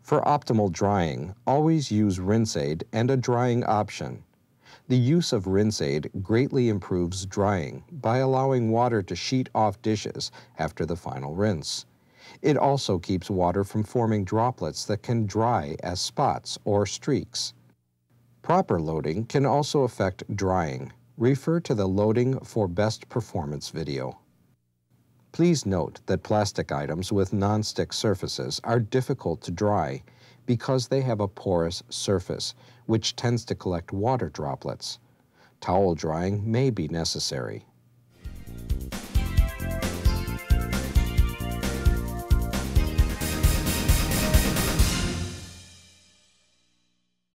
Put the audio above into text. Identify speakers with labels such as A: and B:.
A: For optimal drying, always use rinse aid and a drying option. The use of rinse aid greatly improves drying by allowing water to sheet off dishes after the final rinse. It also keeps water from forming droplets that can dry as spots or streaks. Proper loading can also affect drying. Refer to the Loading for Best Performance video. Please note that plastic items with non-stick surfaces are difficult to dry because they have a porous surface, which tends to collect water droplets. Towel drying may be necessary.